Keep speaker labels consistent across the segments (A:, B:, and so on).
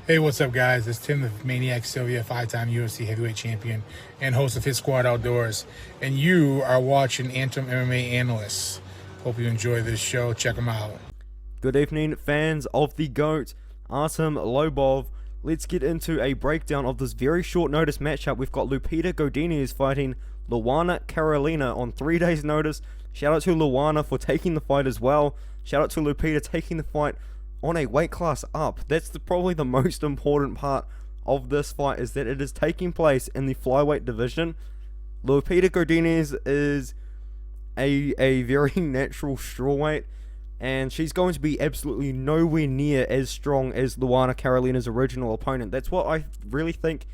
A: Hey, what's up, guys? It's Tim the Maniac Sylvia, 5-time UFC heavyweight champion and host of His Squad Outdoors. And you are watching Artem MMA Analysis. Hope you enjoy this show. Check them out.
B: Good evening, fans of the GOAT, Artem Lobov. Let's get into a breakdown of this very short notice matchup. We've got Lupita Godinez fighting Luana Carolina on 3 days notice. Shout out to Luana for taking the fight as well. Shout out to Lupita taking the fight on a weight class up. That's probably the most important part of this fight, is that it is taking place in the flyweight division. Lupita Godinez is a very natural strawweight, and she's going to be absolutely nowhere near as strong as Luana Carolina's original opponent. That's what I really think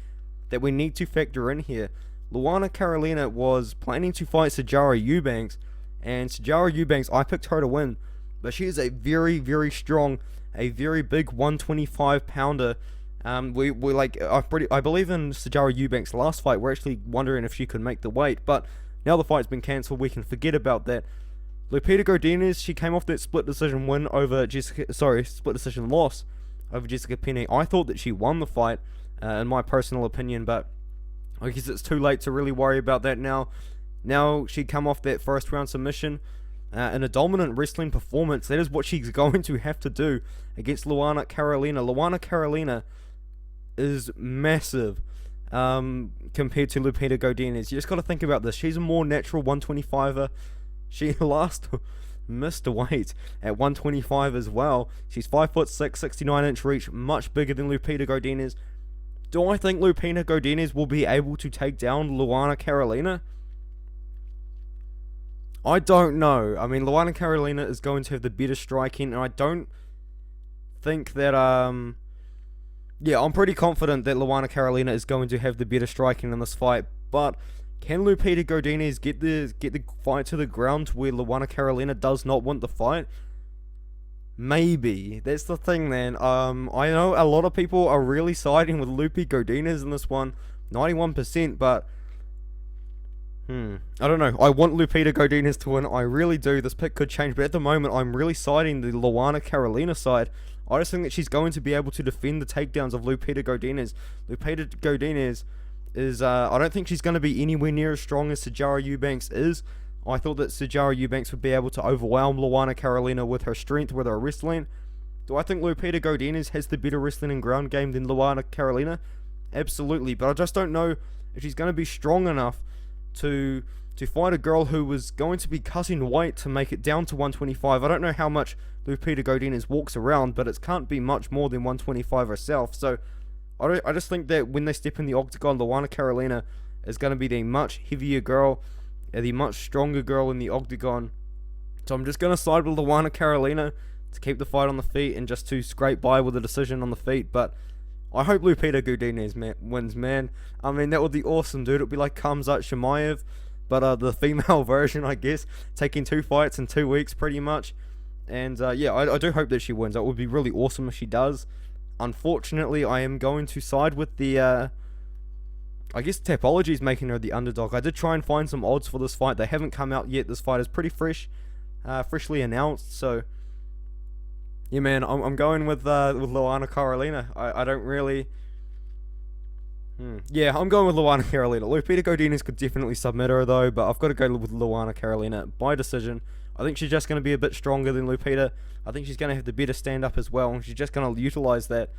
B: that we need to factor in here. Luana Carolina was planning to fight Sijara Eubanks, and Sijara Eubanks, I picked her to win, but she is a very, very strong, a very big 125 pounder. I believe in Sijara Eubanks' last fight. We're actually wondering if she could make the weight, but now the fight's been cancelled. We can forget about that. Lupita Godinez, she came off that split decision loss over Jessica Penne. I thought that she won the fight, in my personal opinion, but I guess it's too late to really worry about that now. Now she come off that first round submission in a dominant wrestling performance. That is what she's going to have to do against Luana Carolina. Luana Carolina is massive compared to Lupita Godinez. You just got to think about this. She's a more natural 125er. She last missed weight at 125 as well. She's 5'6", 69-inch reach, much bigger than Lupita Godinez. Do I think Lupita Godinez will be able to take down Luana Carolina? I don't know. I mean, Luana Carolina is going to have the better striking, and I don't think that, I'm pretty confident that Luana Carolina is going to have the better striking in this fight, but can Lupita Godinez get the fight to the ground where Luana Carolina does not want the fight? Maybe. That's the thing, man. I know a lot of people are really siding with Lupita Godinez in this one, 91%, but I don't know. I want Lupita Godinez to win. I really do. This pick could change, but at the moment, I'm really siding the Luana Carolina side. I just think that she's going to be able to defend the takedowns of Lupita Godinez. Lupita Godinez is, I don't think she's going to be anywhere near as strong as Sijara Eubanks is. I thought that Sijara Eubanks would be able to overwhelm Luana Carolina with her strength, with her wrestling. Do I think Lupita Godinez has the better wrestling and ground game than Luana Carolina? Absolutely, but I just don't know if she's going to be strong enough to fight a girl who was going to be cutting weight to make it down to 125. I don't know how much Lupita Godinez walks around, but it can't be much more than 125 herself. So I just think that when they step in the octagon, Luana Carolina is going to be the much heavier girl, the much stronger girl in the octagon. So I'm just going to side with Luana Carolina to keep the fight on the feet and just to scrape by with a decision on the feet. But I hope Lupita Godinez wins, man. I mean, that would be awesome, dude. It would be like Khamzat Chimaev, but the female version, I guess, taking 2 fights in 2 weeks, pretty much. And I do hope that she wins. That would be really awesome if she does. Unfortunately, I am going to side with the, I guess Tapology is making her the underdog. I did try and find some odds for this fight. They haven't come out yet. This fight is pretty fresh, freshly announced, so yeah, man, I'm going with Luana Carolina. I don't really. Yeah, I'm going with Luana Carolina. Lupita Godinez could definitely submit her though, but I've got to go with Luana Carolina by decision. I think she's just going to be a bit stronger than Lupita. I think she's going to have the better stand up as well, and she's just going to utilize that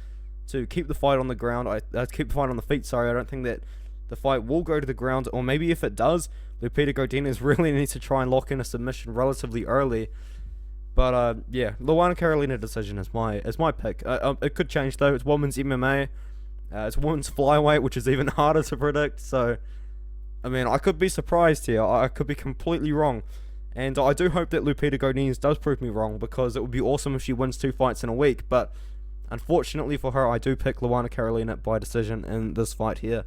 B: to keep the fight on the ground. Keep the fight on the feet. Sorry, I don't think that the fight will go to the ground, or maybe if it does, Lupita Godinez really needs to try and lock in a submission relatively early. But Luana Carolina decision is my pick. It could change though. It's women's MMA. It's women's flyweight, which is even harder to predict. So, I mean, I could be surprised here. I could be completely wrong, and I do hope that Lupita Godinez does prove me wrong, because it would be awesome if she wins 2 fights in a week. But unfortunately for her, I do pick Luana Carolina by decision in this fight here.